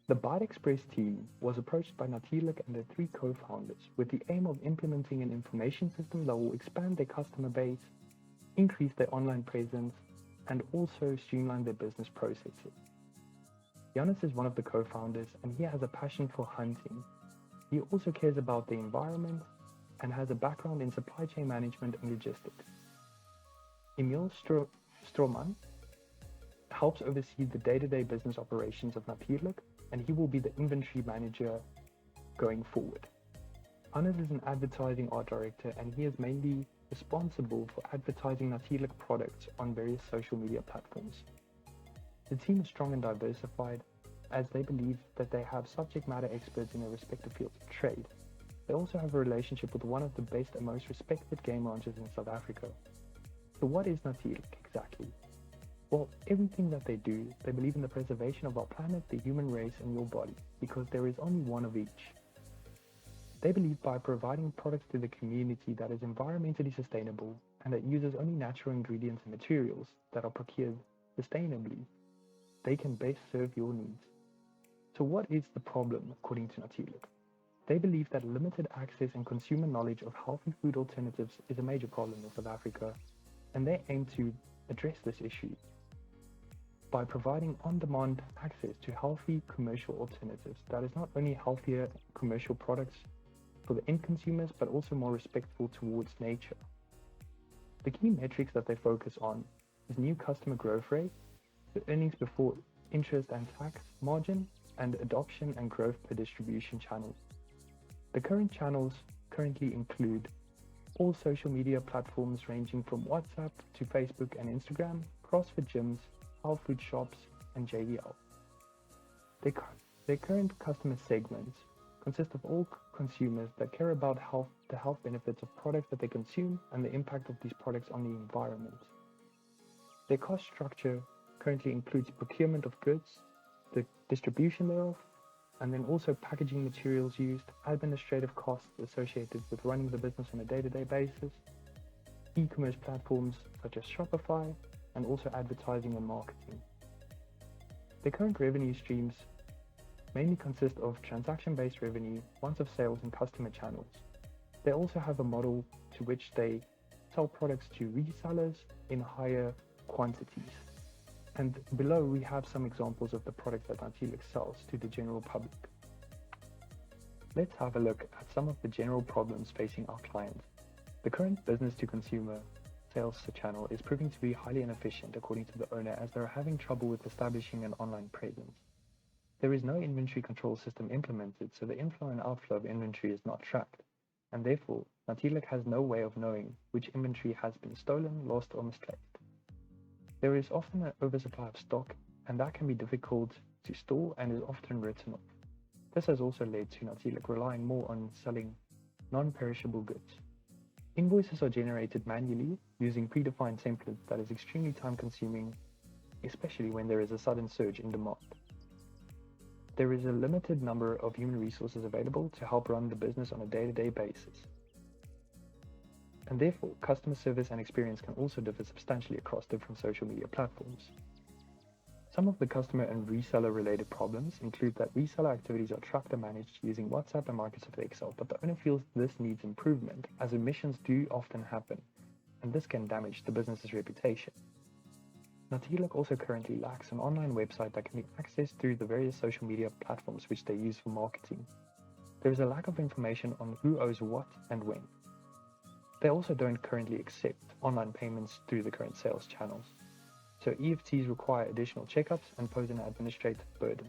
The ByteXpress team was approached by Natilek and their three co-founders with the aim of implementing an information system that will expand their customer base, increase their online presence, and also streamline their business processes. Giannis is one of the co-founders and he has a passion for hunting. He also cares about the environment and has a background in supply chain management and logistics. Emil Stroman helps oversee the day-to-day business operations of Natilek, and he will be the inventory manager going forward. Hannes is an advertising art director and he is mainly responsible for advertising Natilek products on various social media platforms. The team is strong and diversified as they believe that they have subject matter experts in their respective fields of trade. They also have a relationship with one of the best and most respected game launchers in South Africa. So what is Natilek exactly? Well, everything that they do, they believe in the preservation of our planet, the human race, and your body, because there is only one of each. They believe by providing products to the community that is environmentally sustainable and that uses only natural ingredients and materials that are procured sustainably, they can best serve your needs. So what is the problem according to Natilek? They believe that limited access and consumer knowledge of healthy food alternatives is a major problem in South Africa, and they aim to address this issue by providing on-demand access to healthy commercial alternatives that is not only healthier commercial products for the end consumers, but also more respectful towards nature. The key metrics that they focus on is new customer growth rate, the earnings before interest and tax margin, and adoption and growth per distribution channel. The current channels currently include all social media platforms ranging from WhatsApp to Facebook and Instagram, CrossFit gyms, health food shops, and JVL. Their current customer segments consist of all consumers that care about the health benefits of products that they consume and the impact of these products on the environment. Their cost structure currently includes procurement of goods, the distribution thereof, and then also packaging materials used, administrative costs associated with running the business on a day-to-day basis, e-commerce platforms such as Shopify, and also advertising and marketing. Their current revenue streams mainly consist of transaction-based revenue, once-off sales, and customer channels. They also have a model to which they sell products to resellers in higher quantities. And below we have some examples of the products that Natilek sells to the general public. Let's have a look at some of the general problems facing our clients. The current business-to-consumer sales channel is proving to be highly inefficient according to the owner, as they're having trouble with establishing an online presence. There is no inventory control system implemented, so the inflow and outflow of inventory is not tracked, and therefore Natilek has no way of knowing which inventory has been stolen, lost, or misplaced. There is often an oversupply of stock, and that can be difficult to store and is often written off. This has also led to Natilek relying more on selling non-perishable goods. Invoices are generated manually using predefined templates that is extremely time-consuming, especially when there is a sudden surge in demand. There is a limited number of human resources available to help run the business on a day-to-day basis. And therefore, customer service and experience can also differ substantially across different social media platforms. Some of the customer and reseller related problems include that reseller activities are tracked and managed using WhatsApp and Microsoft Excel, but the owner feels this needs improvement as omissions do often happen, and this can damage the business's reputation. Natilek also currently lacks an online website that can be accessed through the various social media platforms which they use for marketing. There is a lack of information on who owes what and when. They also don't currently accept online payments through the current sales channels, so EFTs require additional checkups and pose an administrative burden.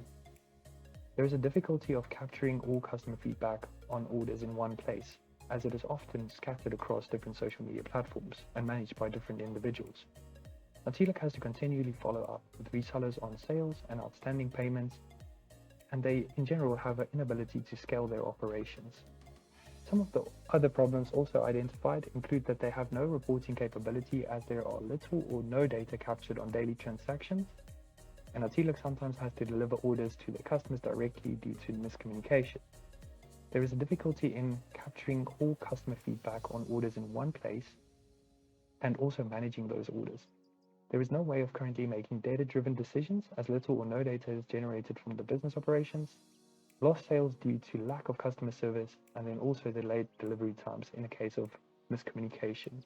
There is a difficulty of capturing all customer feedback on orders in one place, as it is often scattered across different social media platforms and managed by different individuals. Natilek has to continually follow up with resellers on sales and outstanding payments, and they in general have an inability to scale their operations. Some of the other problems also identified include that they have no reporting capability, as there are little or no data captured on daily transactions, and Natilek sometimes has to deliver orders to their customers directly due to miscommunication. There is a difficulty in capturing all customer feedback on orders in one place and also managing those orders. There is no way of currently making data-driven decisions as little or no data is generated from the business operations, lost sales due to lack of customer service, and then also delayed delivery times in a case of miscommunication.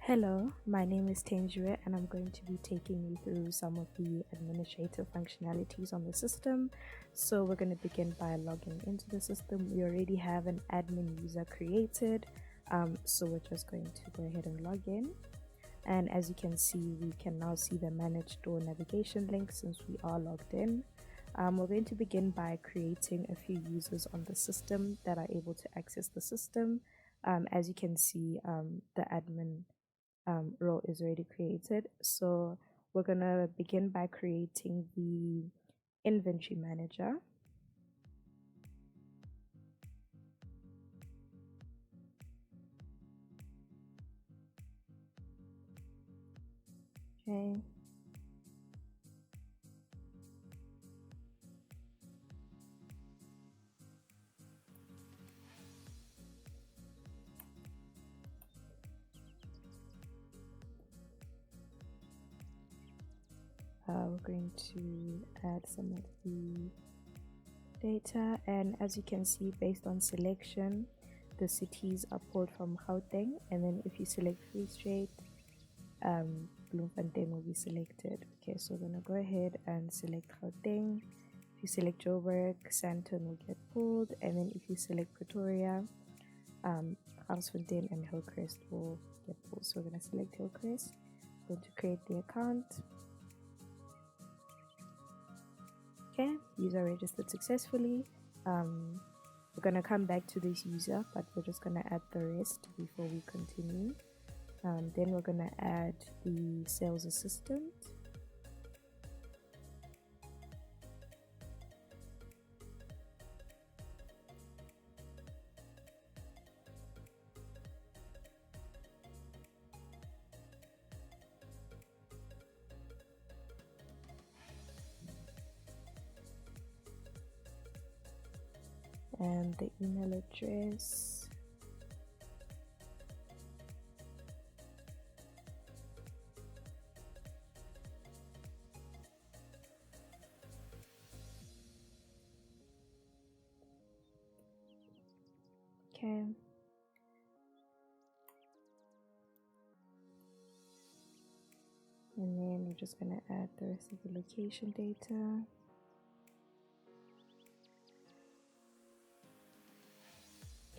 Hello, my name is Tenjue and I'm going to be taking you through some of the administrative functionalities on the system. So we're going to begin by logging into the system. We already have an admin user created, so we're just going to go ahead and log in. And as you can see, we can now see the manage store navigation link since we are logged in. We're going to begin by creating a few users on the system that are able to access the system. As you can see, the admin role is already created. So we're gonna begin by creating the inventory manager. Okay. We're going to add some of the data, and as you can see, based on selection, the cities are pulled from Gauteng, and then if you select Free State, Bloemfontein will be selected. Okay, so we're gonna go ahead and select Gauteng. If you select Joburg, Sandton will get pulled, and then if you select Pretoria, Garsfontein and Hillcrest will get pulled. So we're gonna select Hillcrest. Going to create the account. Okay, user registered successfully. We're gonna come back to this user, but we're just gonna add the rest before we continue. Then we're gonna add the sales assistant. And the email address. Okay. And then we're just gonna add the rest of the location data.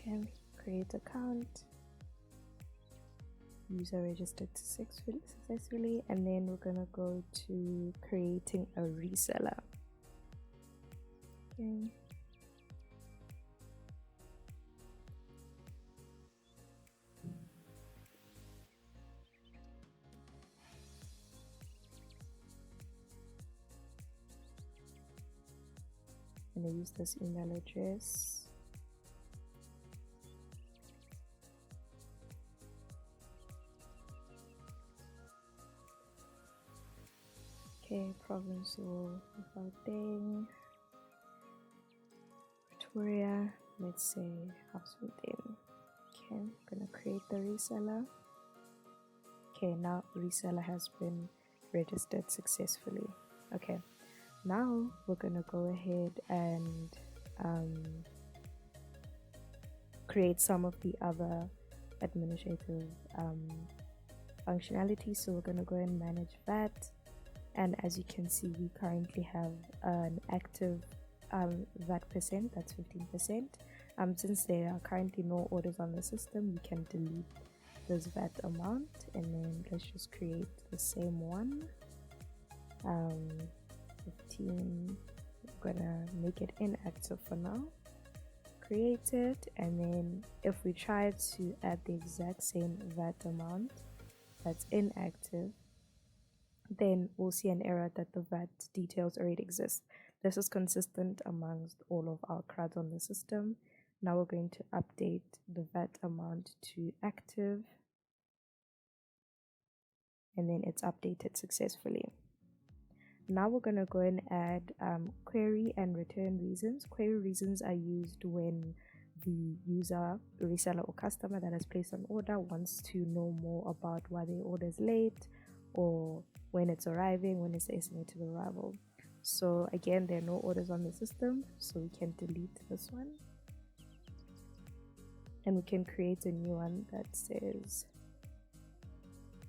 Okay, create account. User registered successfully, and then we're gonna go to creating a reseller. Okay. I'm gonna use this email address. Okay, province or Gauteng, Pretoria, let's say Garsfontein. Okay, I'm gonna create the reseller. Okay, now reseller has been registered successfully. Okay, Now we're going to go ahead and create some of the other administrative functionalities. So we're going to go and manage VAT, and as you can see, we currently have an active VAT percent, that's 15%. Since there are currently no orders on the system, we can delete this VAT amount, and then let's just create the same one. 15, we're gonna make it inactive for now. Create it, and then if we try to add the exact same VAT amount that's inactive, then we'll see an error that the VAT details already exist. This is consistent amongst all of our CRUDs on the system. Now we're going to update the VAT amount to active, and then it's updated successfully. Now we're going to go and add query and return reasons. Query reasons are used when the user, reseller, or customer that has placed an order wants to know more about why their order is late, or when it's arriving, when it's the estimated arrival. So again, there are no orders on the system, so we can delete this one, and we can create a new one that says,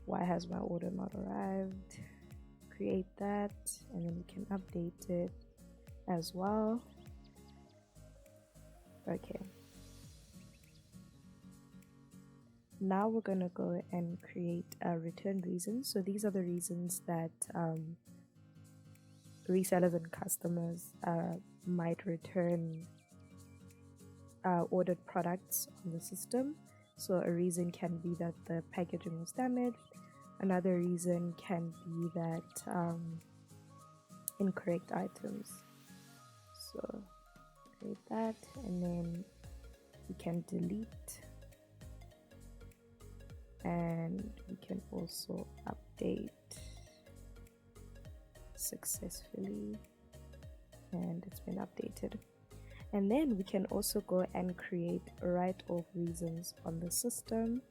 why has my order not arrived? Create that, and then we can update it as well. Okay, now we're going to go and create a return reason. So these are the reasons that resellers and customers might return ordered products on the system. So a reason can be that the packaging was damaged. Another reason can be that incorrect items. So create that, and then we can delete, and we can also update successfully, and it's been updated. And then we can also go and create write-off reasons on the system.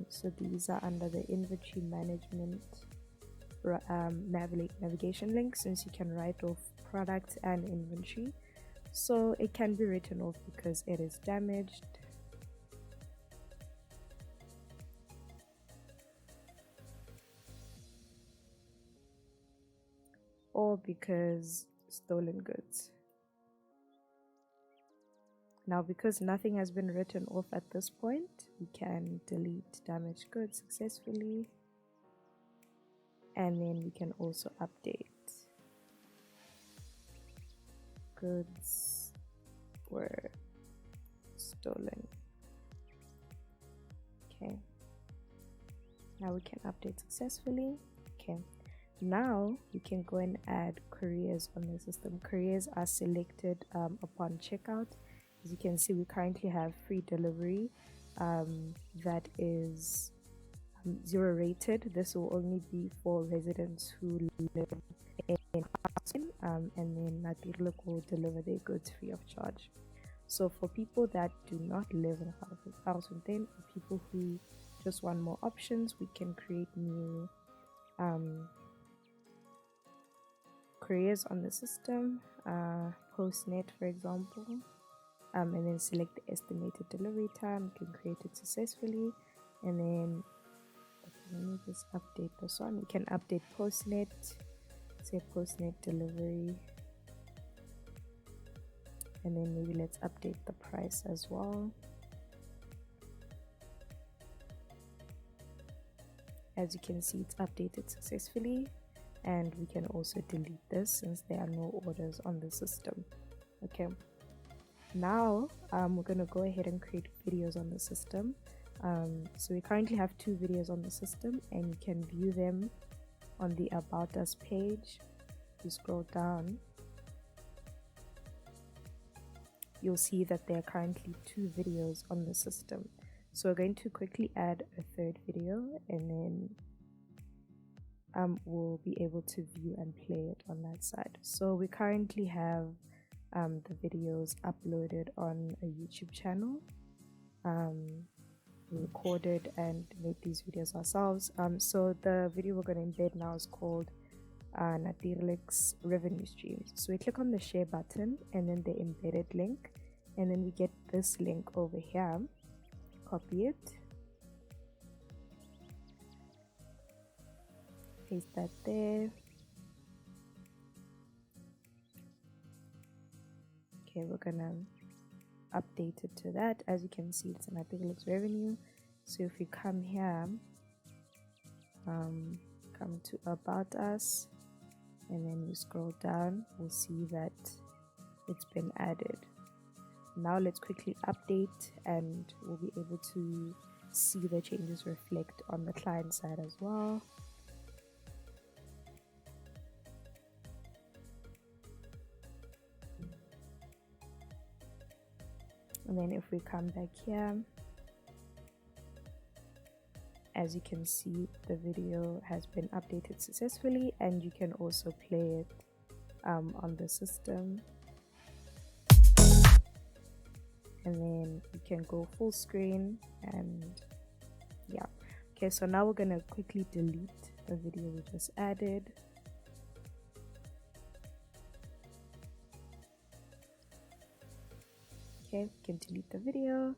So these are under the inventory management navigation link, since you can write off products and inventory. So it can be written off because it is damaged, or because stolen goods. Now, because nothing has been written off at this point, we can delete damaged goods successfully, and then we can also update goods were stolen. Okay, now we can update successfully. Okay, now we can go and add couriers on the system. Couriers are selected upon checkout. As you can see, we currently have free delivery that is 0 rated. This will only be for residents who live in housing, and then Natirluk will deliver their goods free of charge. So for people that do not live in housing, then people who just want more options, we can create new couriers on the system, Postnet for example. And then select the estimated delivery time. You can create it successfully, and then let me just update this one. We can update Postnet, say Postnet delivery, and then maybe let's update the price as well. As you can see, it's updated successfully, and we can also delete this since there are no orders on the system. Okay. Now we're going to go ahead and create videos on the system. So we currently have 2 videos on the system, and you can view them on the About Us page. If you scroll down, you'll see that there are currently 2 videos on the system. So we're going to quickly add a 3rd video, and then we'll be able to view and play it on that side. So we currently have the videos uploaded on a YouTube channel. We recorded and made these videos ourselves. So the video we're going to embed now is called Natirlik's revenue streams. So we click on the share button and then the embedded link, and then we get this link over here. Copy it, paste that there. Okay, we're gonna update it to that. As you can see, it's an Natirlik's revenue. So if we come here, come to About Us, and then we scroll down, we'll see that it's been added. Now let's quickly update, and we'll be able to see the changes reflect on the client side as well. And then if we come back here, as you can see, the video has been updated successfully, and you can also play it on the system. And then you can go full screen, and yeah. Okay, so now we're gonna quickly delete the video we just added. Okay, we can delete the video,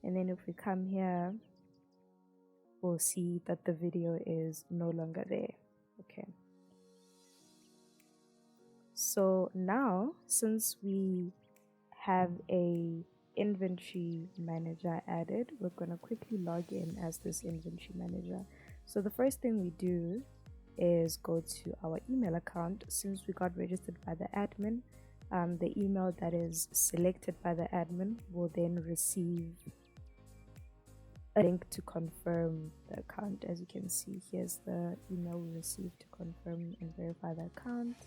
and then if we come here, we'll see that the video is no longer there. Okay, so now since we have a inventory manager added, we're going to quickly log in as this inventory manager. So the first thing we do is go to our email account. Since we got registered by the admin, the email that is selected by the admin will then receive a link to confirm the account. As you can see, here's the email we received to confirm and verify the account.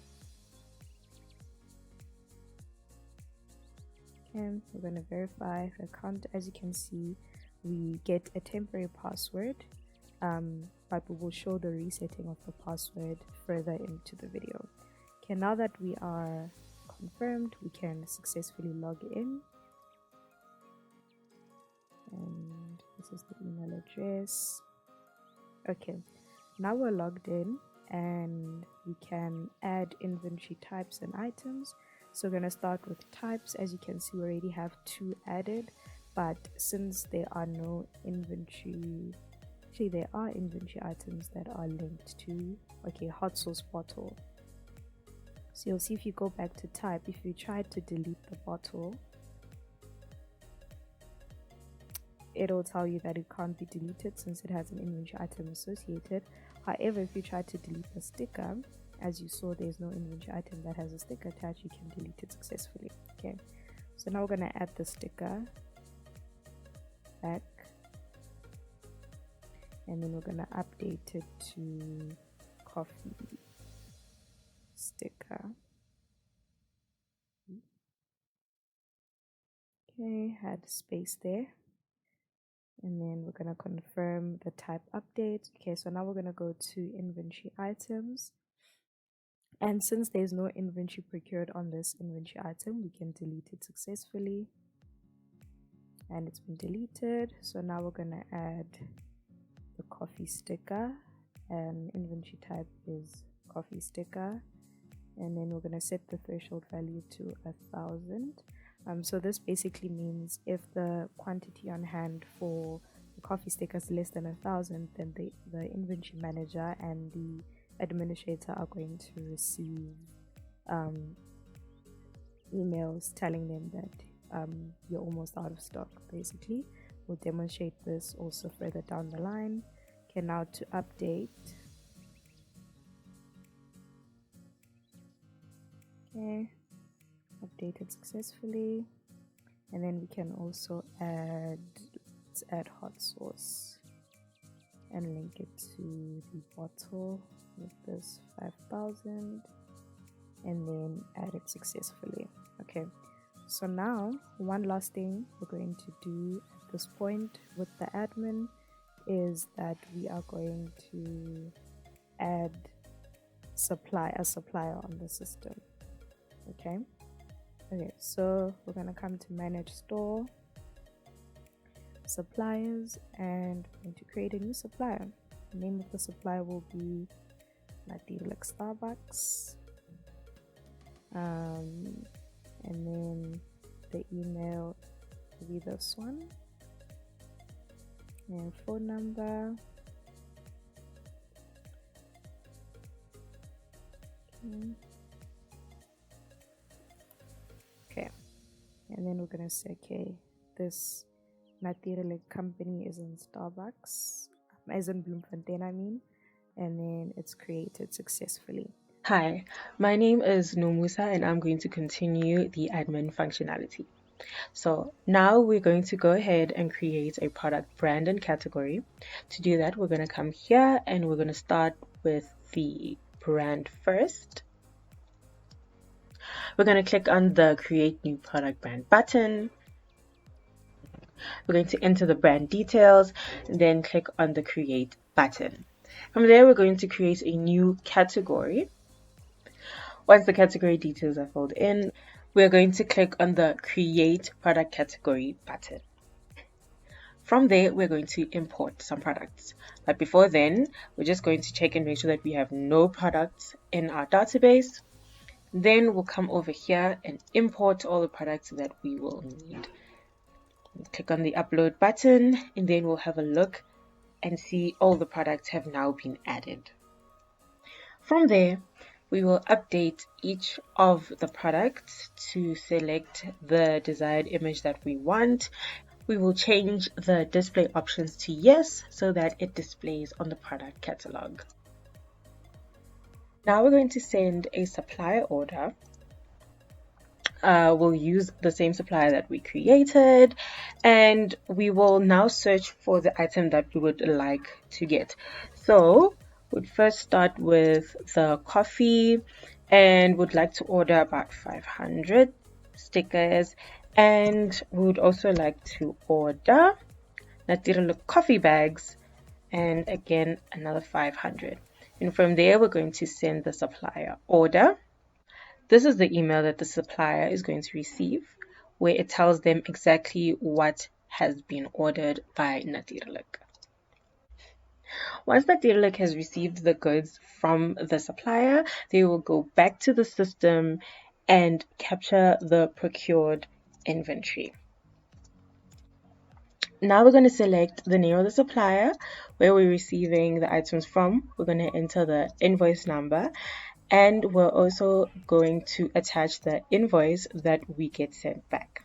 Okay, we're going to verify the account. As you can see, we get a temporary password, but we will show the resetting of the password further into the video. Okay, now that we are confirmed, we can successfully log in. And this is the email address. Okay, now we're logged in, and we can add inventory types and items. So we're going to start with types. As you can see, we already have 2 added, but since there are no inventory, actually there are inventory items that are linked to, okay, hot sauce bottle. So you'll see if you go back to type, if you try to delete the bottle, it'll tell you that it can't be deleted since it has an inventory item associated. However, if you try to delete the sticker, as you saw, there's no inventory item that has a sticker attached, you can delete it successfully. Okay, so now we're going to add the sticker back, and then we're going to update it to coffee sticker. Okay, had space there. And then we're going to confirm the type update. Okay, so now we're going to go to inventory items. And since there's no inventory procured on this inventory item, we can delete it successfully. And it's been deleted. So now we're going to add the coffee sticker, and inventory type is coffee sticker. And then we're going to set the threshold value to 1,000. So this basically means if the quantity on hand for the coffee sticker is less than 1,000, then the inventory manager and the administrator are going to receive emails telling them that you're almost out of stock. Basically, we'll demonstrate this also further down the line. Okay, now to update. Okay, updated successfully, and then we can also let's add hot sauce and link it to the bottle with this 5,000, and then add it successfully. Okay, so now one last thing we're going to do at this point with the admin is that we are going to add a supplier on the system. Okay, so we're going to come to manage store suppliers, and we're going to create a new supplier. The name of the supplier will be Nadirlik Starbucks. And then the email will be this one, and phone number. Okay, and then we're gonna say, okay, this Nadirlik company is in Starbucks, is in Bloemfontein, I mean, and then it's created successfully. Hi, my name is Nomusa and I'm going to continue the admin functionality. So now we're going to go ahead and create a product brand and category. To do that, we're going to come here and we're going to start with the brand first. We're going to click on the create new product brand button. We're going to enter the brand details and then click on the create button. From there, we're going to create a new category. Once the category details are filled in, we're going to click on the create product category button. From there, we're going to import some products. But before then, we're just going to check and make sure that we have no products in our database. Then we'll come over here and import all the products that we will need. Click on the upload button and then we'll have a look and see all the products have now been added. From there, we will update each of the products to select the desired image that we want. We will change the display options to yes so that it displays on the product catalog. Now we're going to send a supplier order. We'll use the same supplier that we created and we will now search for the item that we would like to get. So we'd first start with the coffee and would like to order about 500 stickers, and we would also like to order Nadirlik coffee bags and again another 500. And from there we're going to send the supplier order. This is the email that the supplier is going to receive, where it tells them exactly what has been ordered by Nadirlik. Once Nadirlik has received the goods from the supplier, they will go back to the system and capture the procured inventory. Now we're going to select the name of the supplier, where we're receiving the items from. We're going to enter the invoice number. And we're also going to attach the invoice that we get sent back.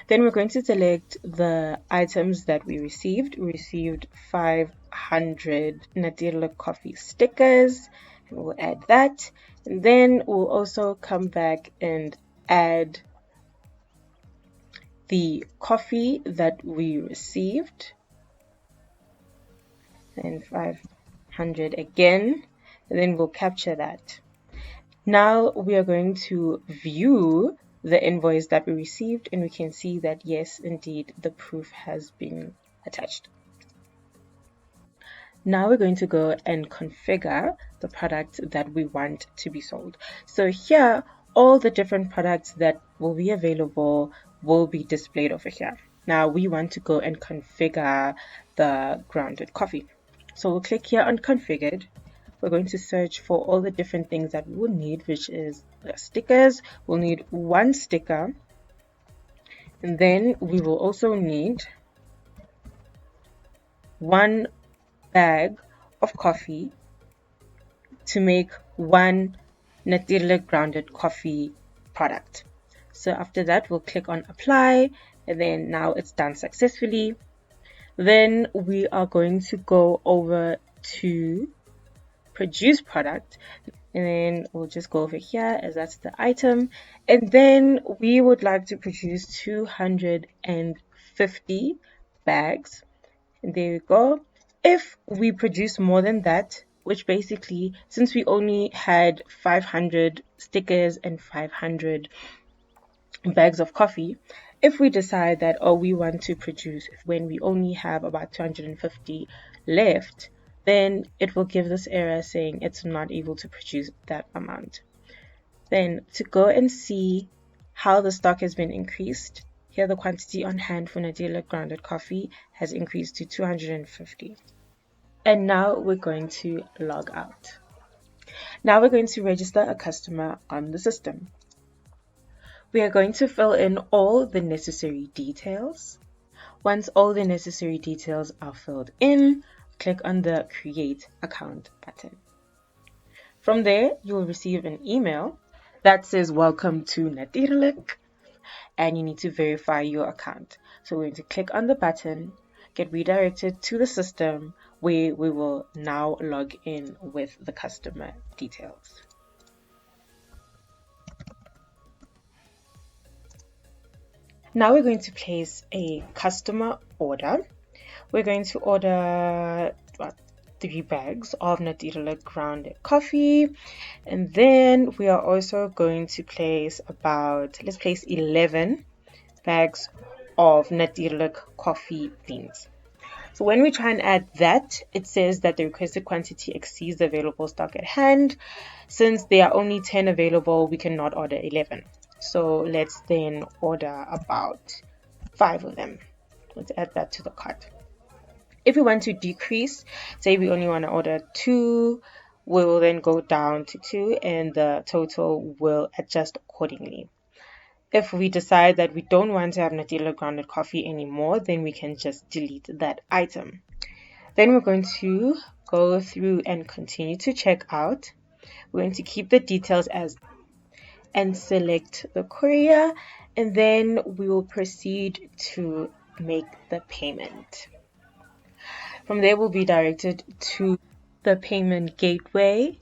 Then we're going to select the items that we received. We received 500 Nadirlik coffee stickers, and we'll add that. And then we'll also come back and add the coffee that we received. And 500 again, and then we'll capture that. Now we are going to view the invoice that we received and we can see that yes, indeed, the proof has been attached. Now we're going to go and configure the product that we want to be sold. So here, all the different products that will be available will be displayed over here. Now we want to go and configure the grounded coffee. So we'll click here on configured. We're going to search for all the different things that we will need, which is the stickers. We'll need one sticker. And then we will also need one bag of coffee to make one Nadirlik grounded coffee product. So after that, we'll click on apply, and then now it's done successfully. Then we are going to go over to produce product, and then we'll just go over here as that's the item, and then we would like to produce 250 bags, and there we go. If we produce more than that, which basically, since we only had 500 stickers and 500 bags of coffee, if we decide that, oh, we want to produce when we only have about 250 left, then it will give this error saying it's not able to produce that amount. Then to go and see how the stock has been increased, here the quantity on hand for Nadirlik grounded coffee has increased to 250. And now we're going to log out. Now we're going to register a customer on the system. We are going to fill in all the necessary details. Once all the necessary details are filled in, click on the Create Account button. From there, you will receive an email that says Welcome to Natuurlik, and you need to verify your account. So we're going to click on the button, get redirected to the system where we will now log in with the customer details. Now we're going to place a customer order. We're going to order 3 bags of Natuurlik grounded coffee, and then we are also going to place let's place 11 bags of Natuurlik coffee beans. So when we try and add that, it says that the requested quantity exceeds the available stock at hand. Since there are only 10 available, we cannot order 11. So let's then order about 5 of them. Let's add that to the cart. If we want to decrease, say we only want to order 2, we will then go down to 2 and the total will adjust accordingly. If we decide that we don't want to have Natuurlik grounded coffee anymore, then we can just delete that item. Then we're going to go through and continue to check out. We're going to keep the details as and select the courier, and then we will proceed to make the payment. From there, we'll be directed to the payment gateway.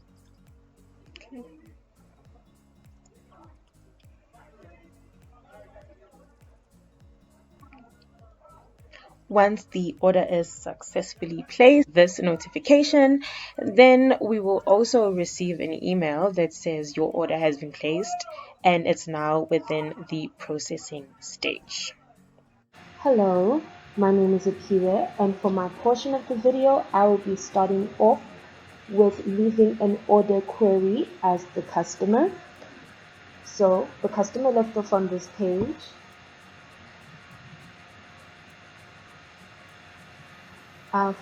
Once the order is successfully placed, this notification, then we will also receive an email that says your order has been placed and it's now within the processing stage. Hello, my name is Akira, and for my portion of the video, I will be starting off with leaving an order query as the customer. So the customer left off on this page.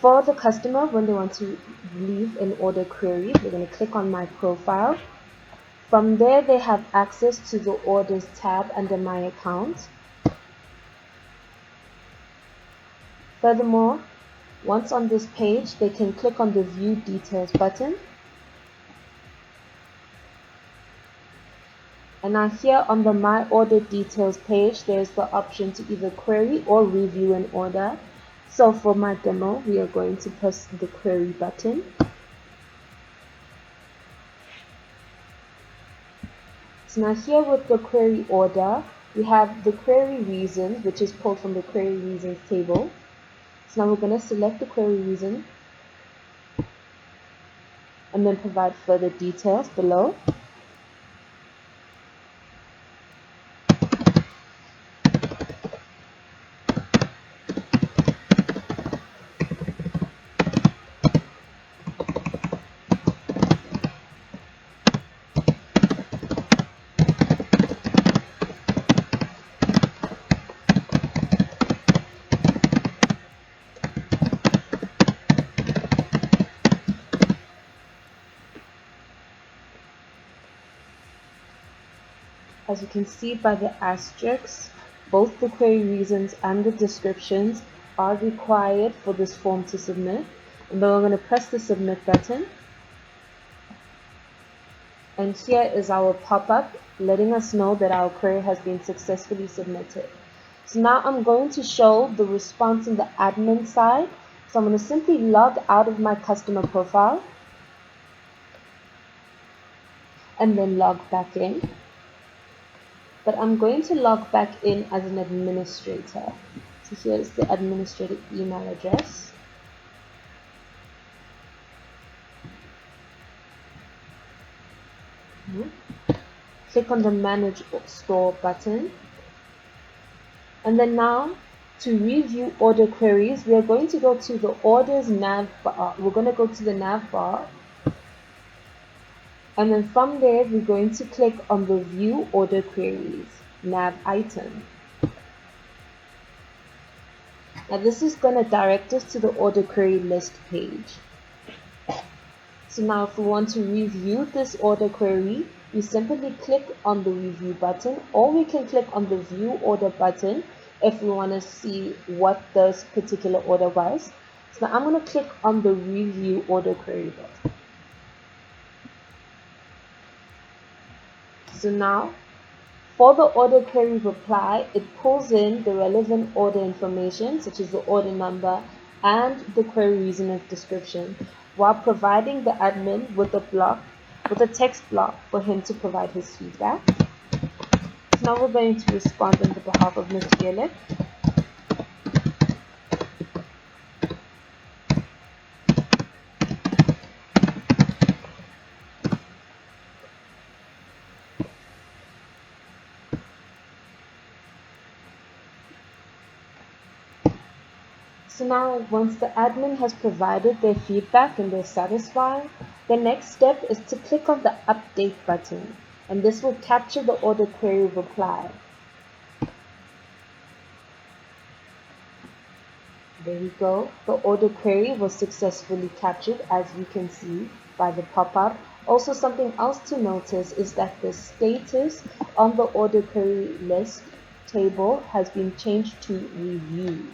For the customer, when they want to leave an order query, they're going to click on My Profile. From there, they have access to the Orders tab under My Account. Furthermore, once on this page, they can click on the View Details button. And now here on the My Order Details page, there's the option to either query or review an order. So for my demo, we are going to press the query button. So now here with the query order, we have the query reasons, which is pulled from the query reasons table. So now we're going to select the query reason and then provide further details below. As you can see by the asterisks, both the query reasons and the descriptions are required for this form to submit. And then we're going to press the submit button. And here is our pop-up letting us know that our query has been successfully submitted. So now I'm going to show the response on the admin side. So I'm going to simply log out of my customer profile and then log back in. But I'm going to log back in as an administrator. So here's the administrator email address. Click on the Manage Store button. And then now, to review order queries, we are going to go to the Orders nav bar. We're going to go to the nav bar. And then from there, we're going to click on the View Order Queries nav item. Now this is going to direct us to the order query list page. So now if we want to review this order query, we simply click on the review button, or we can click on the view order button if we want to see what this particular order was. So now I'm going to click on the review order query button. So now for the order query reply, it pulls in the relevant order information such as the order number and the query reason and description, while providing the admin with a text block for him to provide his feedback. So now we're going to respond on the behalf of Mr. Gillick. So now once the admin has provided their feedback and they're satisfied, the next step is to click on the update button, and this will capture the order query reply. There we go. The order query was successfully captured, as you can see by the pop-up. Also, something else to notice is that the status on the order query list table has been changed to reviewed.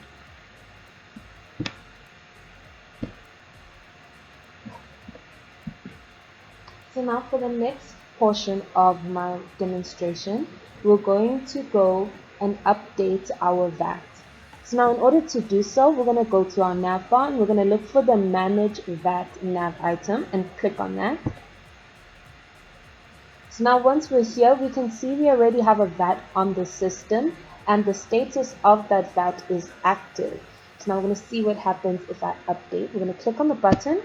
So now for the next portion of my demonstration, we're going to go and update our VAT. So now in order to do so, we're going to go to our nav bar and we're going to look for the Manage VAT nav item and click on that. So now once we're here, we can see we already have a VAT on the system and the status of that VAT is active. So now we're going to see what happens if I update. We're going to click on the button.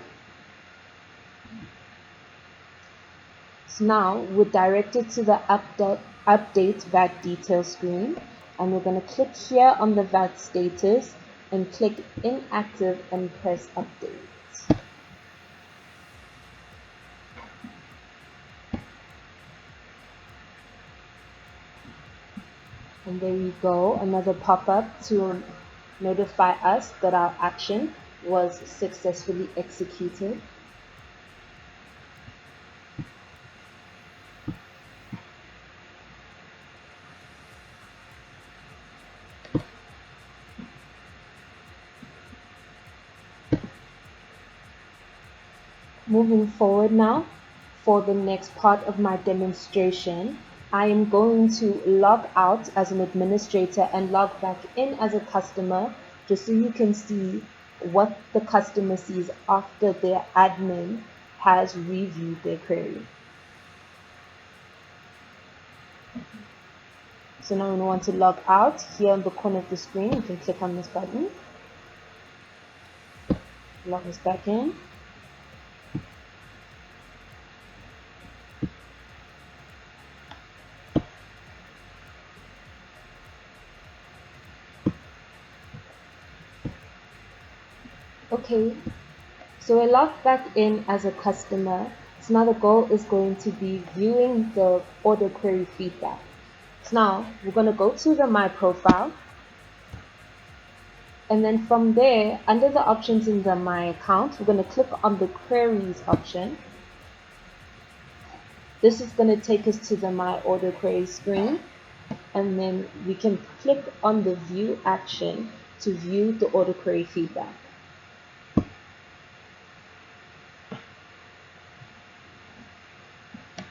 So now we're directed to the update VAT details screen, and we're going to click here on the VAT status and click inactive and press update. And there we go, another pop-up to notify us that our action was successfully executed. Moving forward now, for the next part of my demonstration, I am going to log out as an administrator and log back in as a customer, just so you can see what the customer sees after their admin has reviewed their query. So now when we want to log out, here on the corner of the screen, you can click on this button, log us back in. Okay, so we're logged back in as a customer. So now the goal is going to be viewing the order query feedback. So now we're going to go to the My Profile. And then from there, under the options in the My Account, we're going to click on the Queries option. This is going to take us to the My Order Query screen. And then we can click on the View action to view the order query feedback.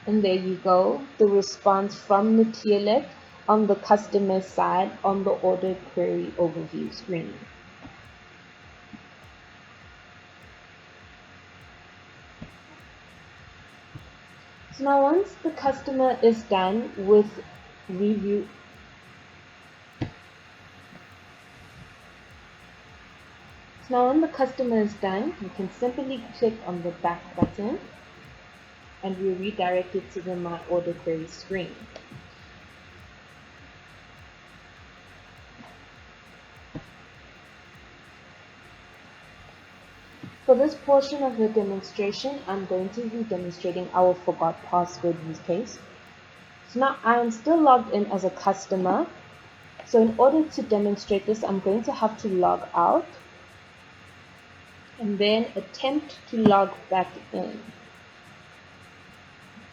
And there you go, the response from the Clearlect on the customer side on the order query overview screen. So now once the customer is done with review, when the customer is done, you can simply click on the back button and we're redirected to the My Order Query screen. For this portion of the demonstration, I'm going to be demonstrating our forgot password use case. So now I am still logged in as a customer. So in order to demonstrate this, I'm going to have to log out. and then attempt to log back in.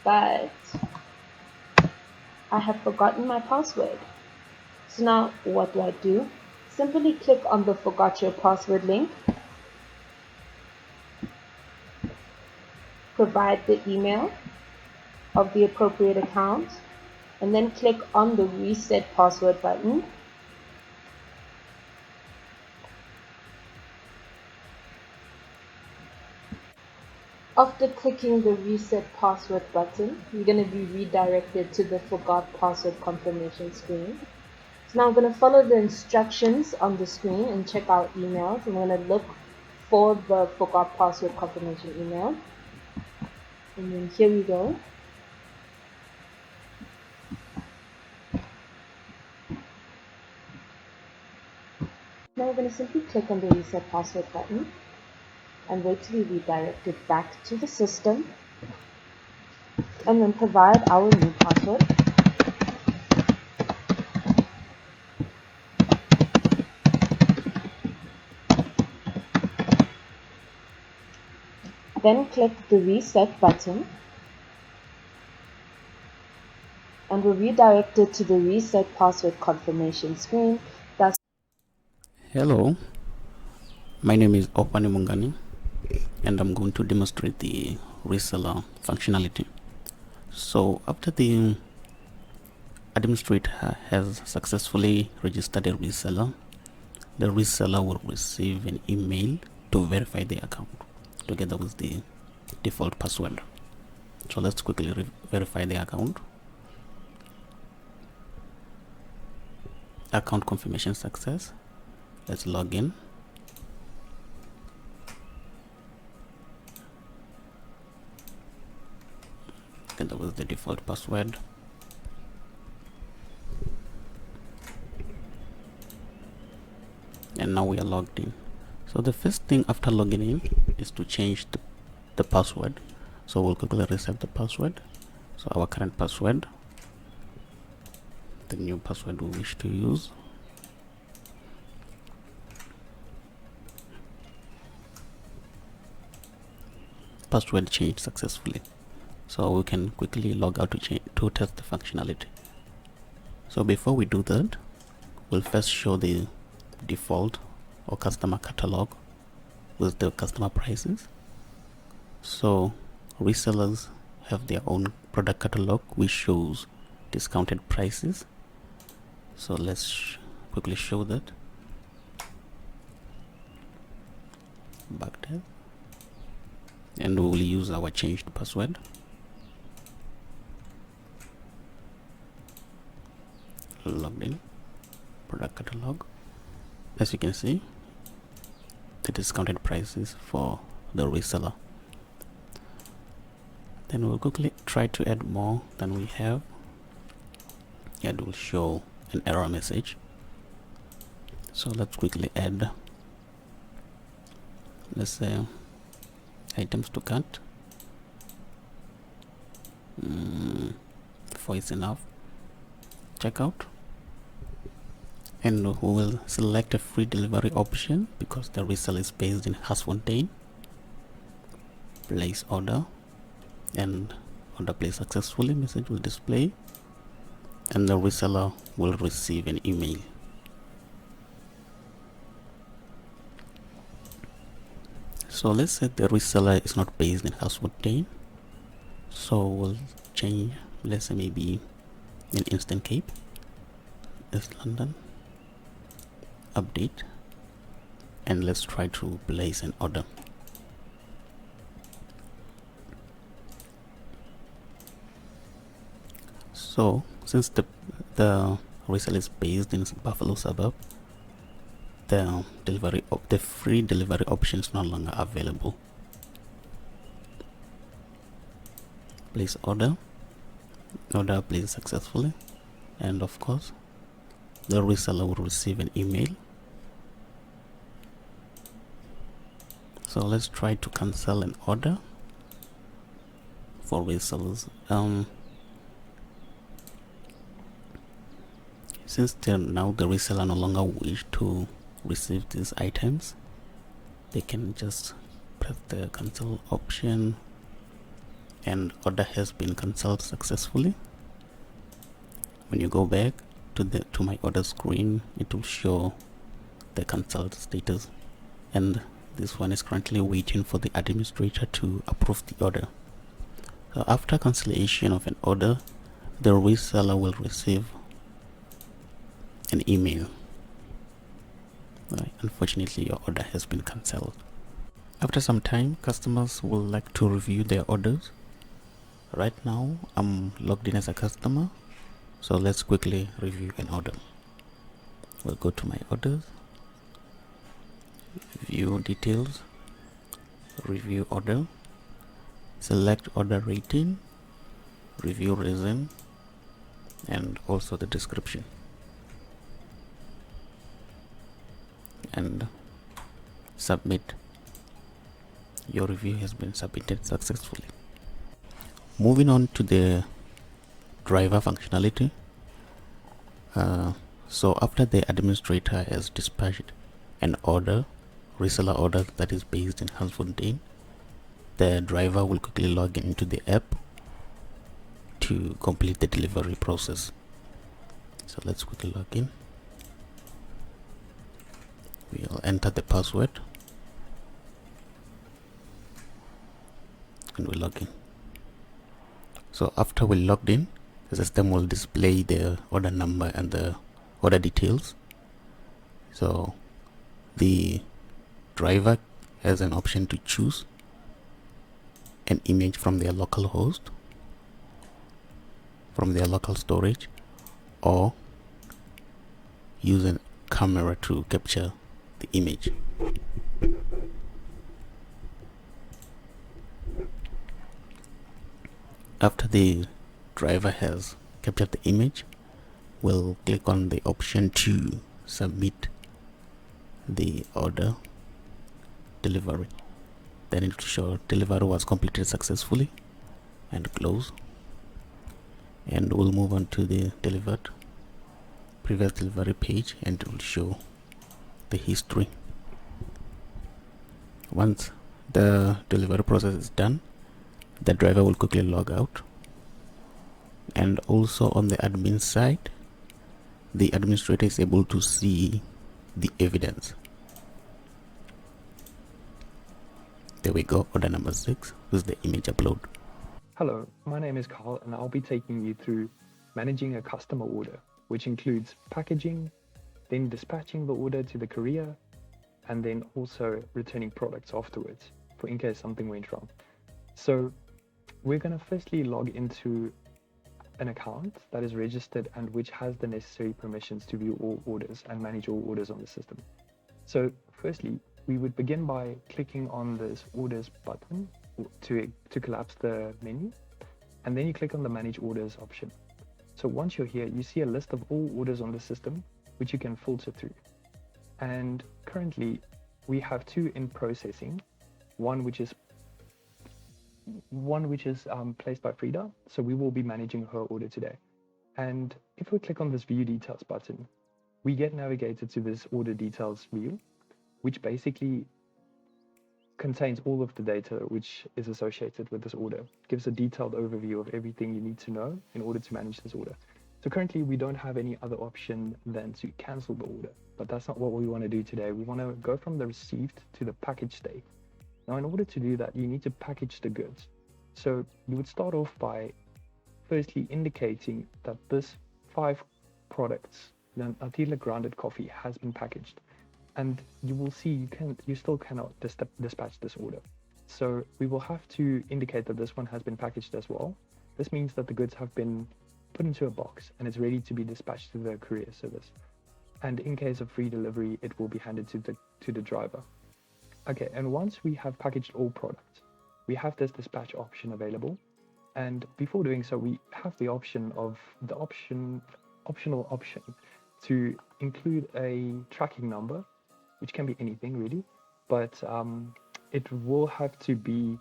But I have forgotten my password. So now what do? Simply click on the forgot your password link, provide the email of the appropriate account, and then click on the reset password button. After clicking the reset password button, you're going to be redirected to the forgot password confirmation screen. So now I'm going to follow the instructions on the screen and check our emails. I'm going to look for the forgot password confirmation email. And then here we go. Now we're going to simply click on the reset password button and wait to be redirected back to the system, and then provide our new password. Then click the reset button and we're redirected to the reset password confirmation screen. Hello, my name is Opani Mungani and I'm going to demonstrate the reseller functionality. So after the administrator has successfully registered a reseller, the reseller will receive an email to verify the account together with the default password. So let's quickly verify the account. Account confirmation success. Let's log in. Together with the default password. And now we are logged in. So the first thing after logging in is to change the password. So we'll quickly reset the password. So our current password, the new password we wish to use. Password changed successfully. So we can quickly log out to test the functionality. So before we do that, we'll first show the default or customer catalog with the customer prices. So resellers have their own product catalog which shows discounted prices. So let's quickly show that. Back there, and we will use our changed password. Logged in, product catalog. As you can see, the discounted prices for the reseller. Then we'll quickly try to add more than we have. It will show an error message. So let's quickly add, let's say, items to cart. 4 is enough. Checkout, and we will select a free delivery option because the reseller is based in Hasfontein. Place order, and order placed successfully message will display, and the reseller will receive an email. So let's say the reseller is not based in Hasfontein, so we'll change, let's say maybe in Instant Cape, East London, update, and let's try to place an order. So since the reseller is based in Buffalo suburb, the free delivery option is no longer available. Place order placed successfully, and of course the reseller will receive an email. So let's try to cancel an order for resellers. Since now the reseller no longer wish to receive these items, they can just press the cancel option, and order has been cancelled successfully. When you go back to my order screen, it will show the cancelled status, and this one is currently waiting for the administrator to approve the order. So after cancellation of an order, the reseller will receive an email. Unfortunately, your order has been cancelled. After some time, customers will like to review their orders. Right now, I'm logged in as a customer, so let's quickly review an order. We'll go to my orders, view details, review order, select order rating, review reason, and also the description, and submit. Your review has been submitted successfully. Moving on to the driver functionality. So after the administrator has dispatched an order, reseller order that is based in Hansfontein, the driver will quickly log into the app to complete the delivery process. So let's quickly log in. We'll enter the password and we log in. So after we logged in, the system will display the order number and the order details. So the driver has an option to choose an image from their local host, from their local storage, or use a camera to capture the image. After the driver has captured the image, we'll click on the option to submit the order delivery. Then it will show delivery was completed successfully and close. And we'll move on to the previous delivery page, and it will show the history. Once the delivery process is done, the driver will quickly log out. And also on the admin side, the administrator is able to see the evidence. There we go, order number 6 with the image upload. Hello, my name is Carl and I'll be taking you through managing a customer order, which includes packaging, then dispatching the order to the courier, and then also returning products afterwards for in case something went wrong. So we're going to firstly log into an account that is registered and which has the necessary permissions to view all orders and manage all orders on the system. So firstly, we would begin by clicking on this orders button to collapse the menu, and then you click on the manage orders option. So once you're here, you see a list of all orders on the system which you can filter through. And currently we have 2 in processing, one which is placed by Frida, so we will be managing her order today. And if we click on this view details button, we get navigated to this order details view, which basically contains all of the data which is associated with this order. It gives a detailed overview of everything you need to know in order to manage this order. So currently we don't have any other option than to cancel the order, but that's not what we want to do today. We want to go from the received to the package state. Now, in order to do that, you need to package the goods. So you would start off by firstly indicating that this 5 products, the Untitled grounded coffee, has been packaged. And you will see you still cannot dispatch this order. So we will have to indicate that this one has been packaged as well. This means that the goods have been put into a box and it's ready to be dispatched to the courier service. And in case of free delivery, it will be handed to the driver. Okay, and once we have packaged all products, we have this dispatch option available. And before doing so, we have the optional option to include a tracking number, which can be anything really, but it will have to be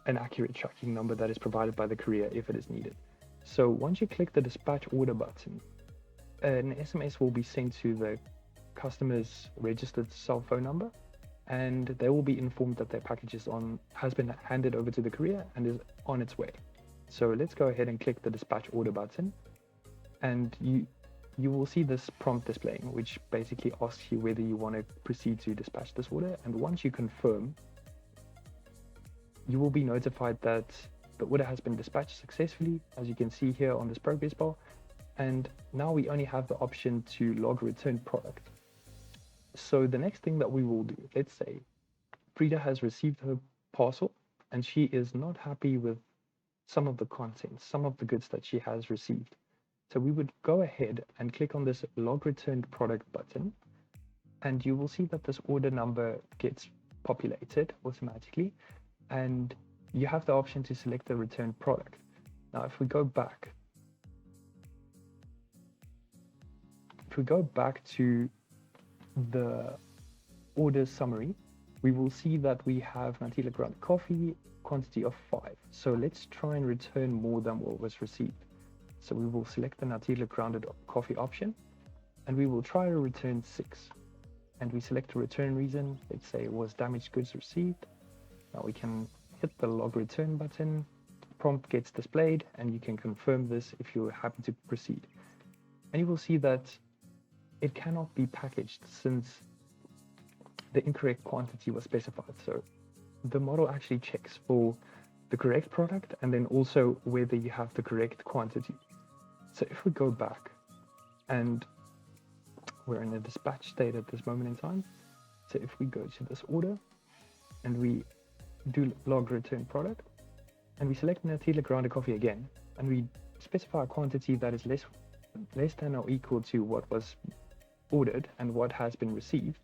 an accurate tracking number that is provided by the courier if it is needed. So once you click the dispatch order button, an SMS will be sent to the customer's registered cell phone number, and they will be informed that their package has been handed over to the courier and is on its way. So let's go ahead and click the dispatch order button, and you will see this prompt displaying, which basically asks you whether you want to proceed to dispatch this order. And once you confirm, you will be notified that the order has been dispatched successfully, as you can see here on this progress bar. And now we only have the option to log return product. So the next thing that we will do, let's say Frida has received her parcel and she is not happy with some of the contents, some of the goods that she has received. So we would go ahead and click on this log returned product button, and you will see that this order number gets populated automatically, and you have the option to select the returned product. Now, if we go back to the order summary, we will see that we have Nutella ground coffee, quantity of 5. So let's try and return more than what was received. So we will select the Nutella grounded coffee option, and we will try to return 6. And we select a return reason. Let's say it was damaged goods received. Now we can hit the log return button. Prompt gets displayed, and you can confirm this if you're happy to proceed. And you will see that it cannot be packaged since the incorrect quantity was specified. So the model actually checks for the correct product and then also whether you have the correct quantity. So if we go back, and we're in a dispatch state at this moment in time. So if we go to this order and we do log return product, and we select Nutella grounded coffee again, and we specify a quantity that is less than or equal to what was ordered and what has been received,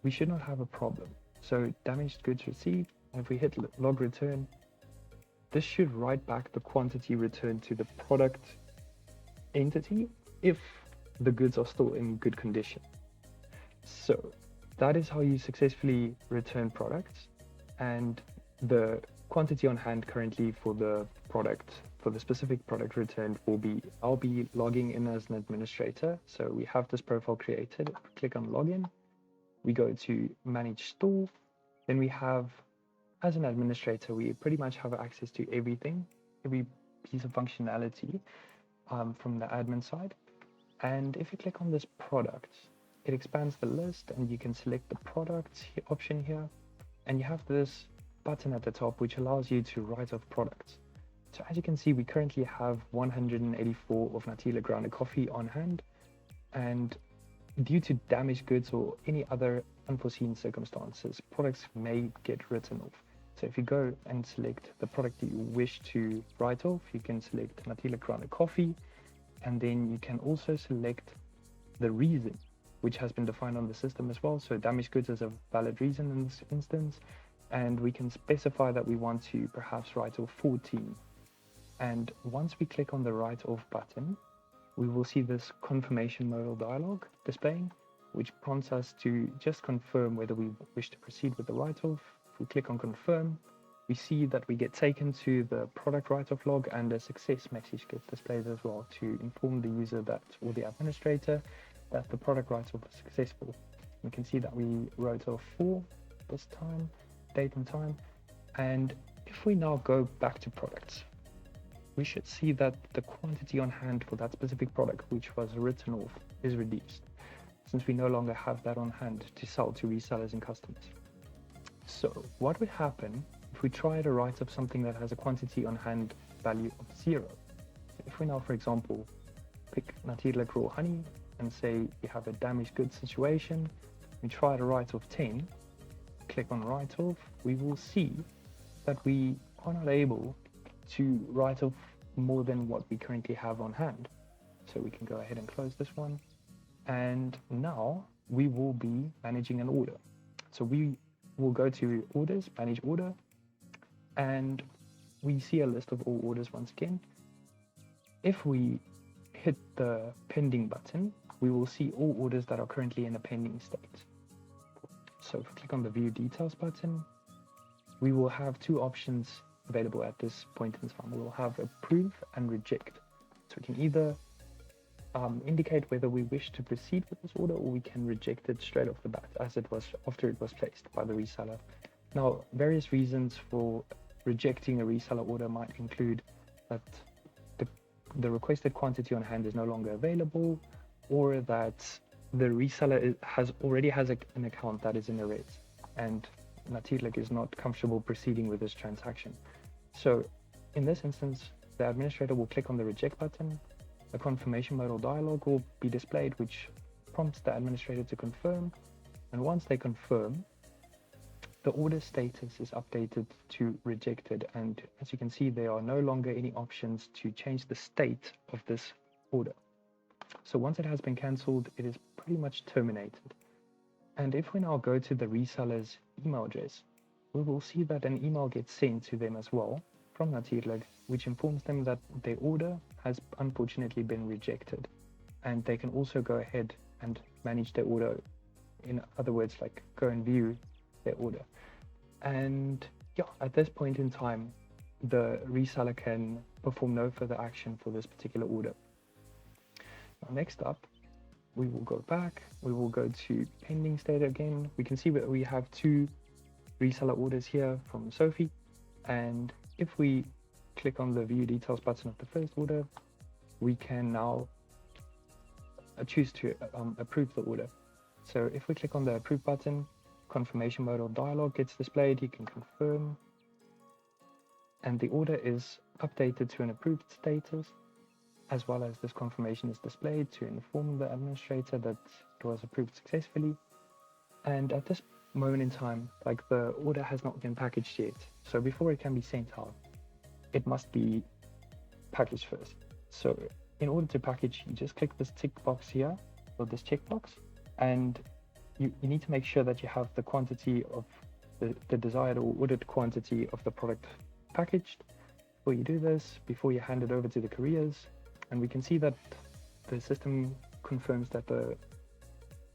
we should not have a problem. So damaged goods received, and if we hit log return, this should write back the quantity returned to the product entity if the goods are still in good condition. So that is how you successfully return products, and the quantity on hand currently for the specific product returned will be, I'll be logging in as an administrator. So we have this profile created, click on login, we go to manage store, then we have, as an administrator, we pretty much have access to everything, every piece of functionality from the admin side. And if you click on this product, it expands the list and you can select the product option here, and you have this button at the top which allows you to write off products. So as you can see, we currently have 184 of Nutella grounded coffee on hand, and due to damaged goods or any other unforeseen circumstances, products may get written off. So if you go and select the product that you wish to write off, you can select Nutella grounded coffee, and then you can also select the reason, which has been defined on the system as well. So damaged goods is a valid reason in this instance, and we can specify that we want to perhaps write off 14. And once we click on the write off button, we will see this confirmation modal dialog displaying, which prompts us to just confirm whether we wish to proceed with the write-off. If we click on confirm, we see that we get taken to the product write-off log, and a success message gets displayed as well to inform the user that, or the administrator, that the product write-off was successful. We can see that we wrote off 4 this time, date and time. And if we now go back to products, we should see that the quantity on hand for that specific product which was written off is reduced, since we no longer have that on hand to sell to resellers and customers. So what would happen if we try to write up something that has a quantity on hand value of 0? If we now, for example, pick Nutella raw honey and say we have a damaged goods situation, we try to write off 10, click on write off, we will see that we are not able to write off more than what we currently have on hand. So we can go ahead and close this one. And now we will be managing an order. So we will go to orders, manage order, and we see a list of all orders once again. If we hit the pending button, we will see all orders that are currently in a pending state. So if we click on the view details button, we will have 2 options available at this point in time. We will have approve and reject. So we can either indicate whether we wish to proceed with this order or we can reject it straight off the bat as it was after it was placed by the reseller. Now, various reasons for rejecting a reseller order might include that the requested quantity on hand is no longer available, or that the reseller already has an account that is in arrears, and Natuurlik is not comfortable proceeding with this transaction. So in this instance, the administrator will click on the reject button. A confirmation modal dialog will be displayed, which prompts the administrator to confirm. And once they confirm, the order status is updated to rejected. And as you can see, there are no longer any options to change the state of this order. So once it has been cancelled, it is pretty much terminated. And if we now go to the reseller's email address, we will see that an email gets sent to them as well from Natuurlik, which informs them that their order has unfortunately been rejected. And they can also go ahead and manage their order. In other words, like go and view their order. And yeah, at this point in time, the reseller can perform no further action for this particular order. Now, next up, we will go back, we will go to pending state again. We can see that we have two reseller orders here from Sophie. And if we click on the view details button of the first order, we can now choose to approve the order. So if we click on the approve button, confirmation modal dialog gets displayed. You can confirm, and the order is updated to an approved status, as well as this confirmation is displayed to inform the administrator that it was approved successfully. And at this moment in time, like, the order has not been packaged yet. So before it can be sent out, it must be packaged first. So in order to package, you just click this tick box here, or this checkbox, and you need to make sure that you have the quantity of the desired or ordered quantity of the product packaged. Before you do this, before you hand it over to the couriers, and we can see that the system confirms that the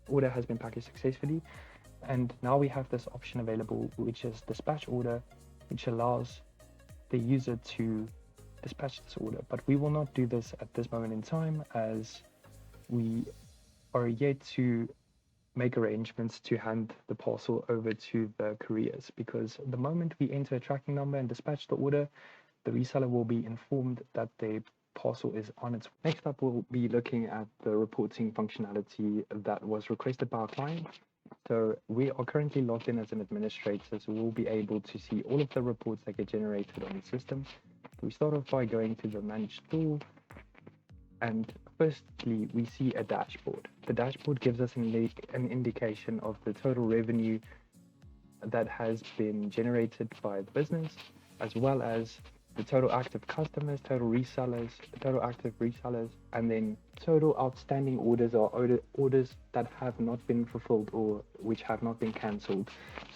order has been packaged successfully. And now we have this option available, which is dispatch order, which allows the user to dispatch this order. But we will not do this at this moment in time, as we are yet to make arrangements to hand the parcel over to the couriers, because the moment we enter a tracking number and dispatch the order, the reseller will be informed that the parcel is on its way. Next up, we'll be looking at the reporting functionality that was requested by our client. So we are currently logged in as an administrator, so we'll be able to see all of the reports that get generated on the system. We start off by going to the manage tool, and firstly we see a dashboard. The dashboard gives us an indication of the total revenue that has been generated by the business, as well as the total active customers, total resellers, total active resellers, and then total outstanding orders or orders that have not been fulfilled or which have not been cancelled.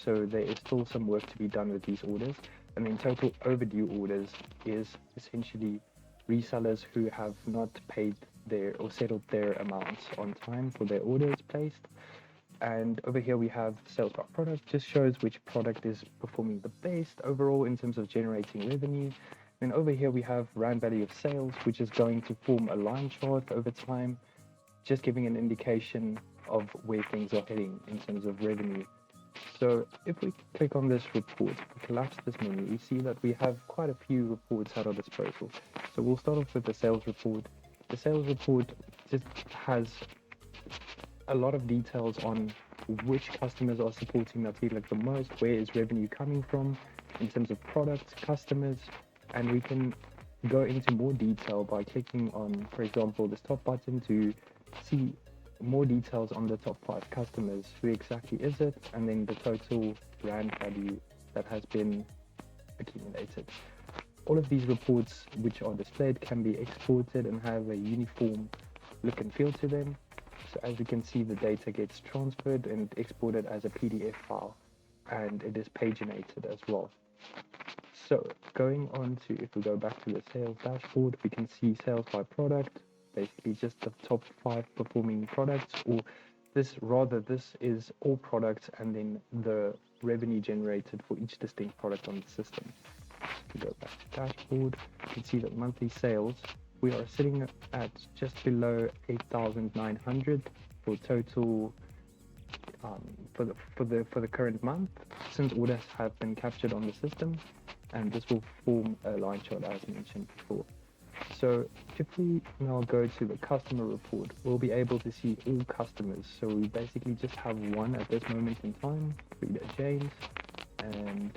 So there is still some work to be done with these orders. And then total overdue orders is essentially resellers who have not paid their or settled their amounts on time for their orders placed. And over here we have sales by product, just shows which product is performing the best overall in terms of generating revenue. Then over here we have rand value of sales, which is going to form a line chart over time, just giving an indication of where things are heading in terms of revenue. So if we click on this report, we collapse this menu, we see that we have quite a few reports at our disposal. So we'll start off with the sales report. The sales report just has a lot of details on which customers are supporting Natuurlik the most, where is revenue coming from in terms of products, customers, and we can go into more detail by clicking on, for example, this top button to see more details on the top 5 customers. Who exactly is it, and then the total rand value that has been accumulated. All of these reports which are displayed can be exported and have a uniform look and feel to them. So as you can see, the data gets transferred and exported as a PDF file, and it is paginated as well. So going on to, if we go back to the sales dashboard, we can see sales by product, basically just the top 5 performing products, or this is all products and then the revenue generated for each distinct product on the system. If we go back to dashboard, you can see that monthly sales we are sitting at just below 8,900 for total for the current month, since orders have been captured on the system, and this will form a line chart as mentioned before. So if we now go to the customer report, we'll be able to see all customers. So we basically just have one at this moment in time, Frida James, and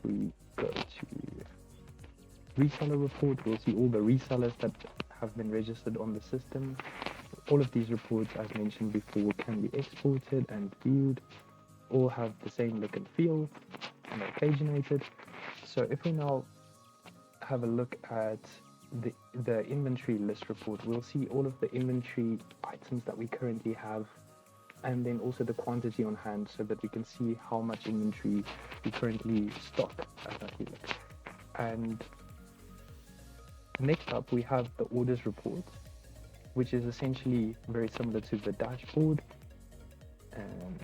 we go to reseller report, we'll see all the resellers that have been registered on the system. All of these reports, as mentioned before, can be exported and viewed, all have the same look and feel, and are paginated. So if we now have a look at the inventory list report, we'll see all of the inventory items that we currently have, and then also the quantity on hand, so that we can see how much inventory we currently stock at Untitled. And next up, we have the orders report, which is essentially very similar to the dashboard. And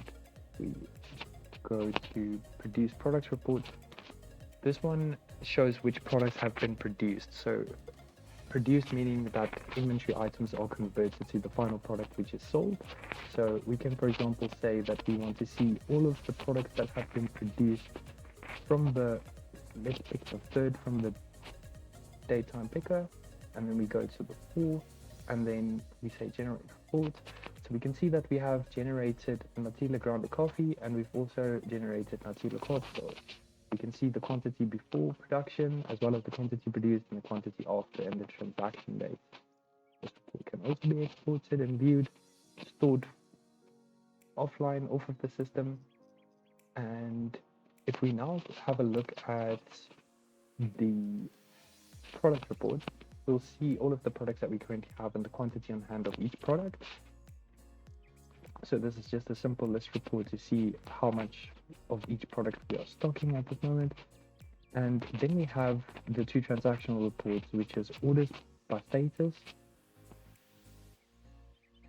we go to produce products report. This one shows which products have been produced. So produced meaning that inventory items are converted to the final product which is sold. So we can, for example, say that we want to see all of the products that have been produced from the, let's pick the third from the daytime picker, and then we go to the 4, and then we say generate report. So we can see that we have generated Untitled grounded coffee, and we've also generated Untitled coffee. We can see the quantity before production, as well as the quantity produced and the quantity after, and the transaction date. This report can also be exported and viewed, stored offline off of the system. And if we now have a look at the product report, we'll see all of the products that we currently have and the quantity on hand of each product. So this is just a simple list report to see how much of each product we are stocking at this moment. And then we have the two transactional reports, which is orders by status.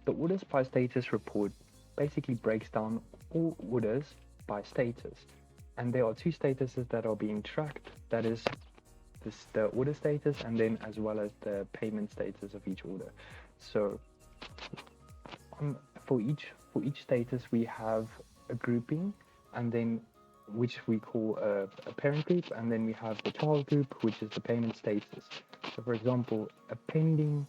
The orders by status report basically breaks down all orders by status. And there are two statuses that are being tracked. That is the order status, and then as well as the payment status of each order. So for each status we have a grouping, and then which we call a parent group, and then we have the child group, which is the payment status. So for example, a pending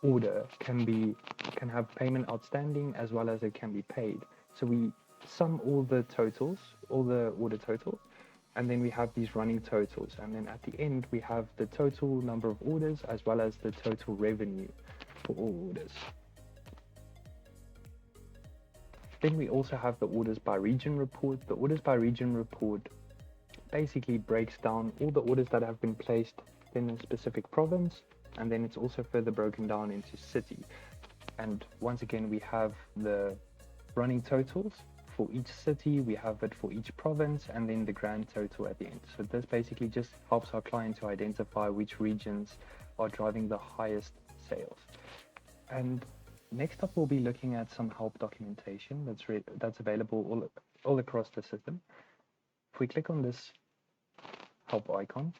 order can have payment outstanding as well as it can be paid. So we sum all the totals, all the order totals, and then we have these running totals, and then at the end we have the total number of orders as well as the total revenue for all orders. Then we also have the orders by region report. The orders by region report basically breaks down all the orders that have been placed in a specific province, and then it's also further broken down into city. And once again, we have the running totals for each city, we have it for each province, and then the grand total at the end. So this basically just helps our client to identify which regions are driving the highest sales. And next up, we'll be looking at some help documentation that's available all across the system. If we click on this help icon,